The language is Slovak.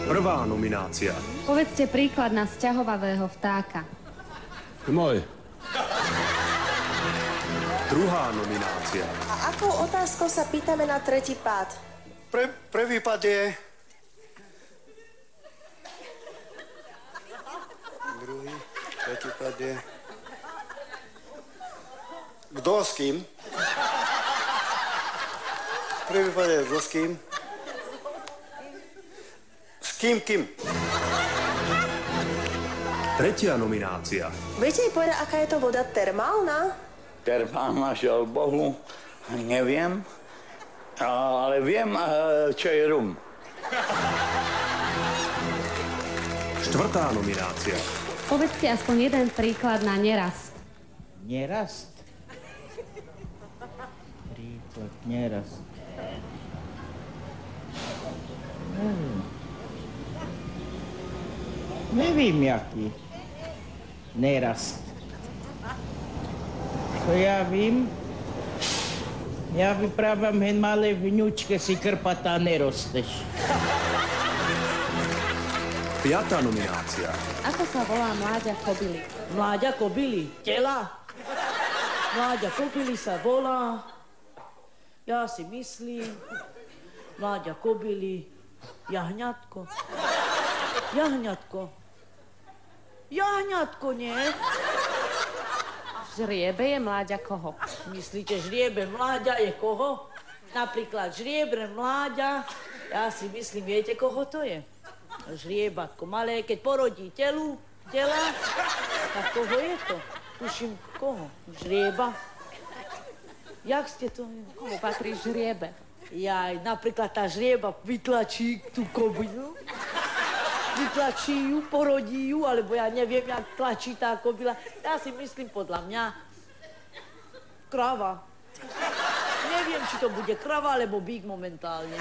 Prvá nominácia. Povedzte príklad na sťahovavého vtáka. Môj. Druhá nominácia. A akou otázkou sa pýtame na tretí pád? Prvý pád je... Druhý, tretí pád je... Kto s kým? Prvý pád je kto s kým? S kým? Tretia nominácia. Viete mi povedať, aká je to voda termálna? Termálna, žiaľ Bohu, neviem, ale viem, čo je rum. Štvrtá nominácia. Povedzte aspoň jeden príklad na nerast. Nerast? Príklad nerast. Nevím, jaký. Nerast. Co ja vím? Ja vyprávam, hen malé vňučke si krpatá nerosteš. Piatá nominácia. Ako sa volá mláďa kobily? Mláďa kobily? Tela? Mláďa kobily sa volá... Ja si myslím... Mláďa kobily... Jahňatko. Jahňatko. Jahňatko, nie? Žriebe je mláďa koho? Myslíte, žriebe mláďa je koho? Napríklad žriebre mláďa, ja si myslím, viete, koho to je? Žriebatko malé, keď porodí tela, tak koho je to? Tuším, koho? Žrieba? Jak ste to... Komu patrí žriebe? Jaj, napríklad tá žrieba vytlačí tú kobylu, vytlačí ju, porodí ju, alebo ja neviem, jak tlačí tá kobila. Ja si myslím, podľa mňa, krava. Neviem, či to bude krava, alebo bík momentálne.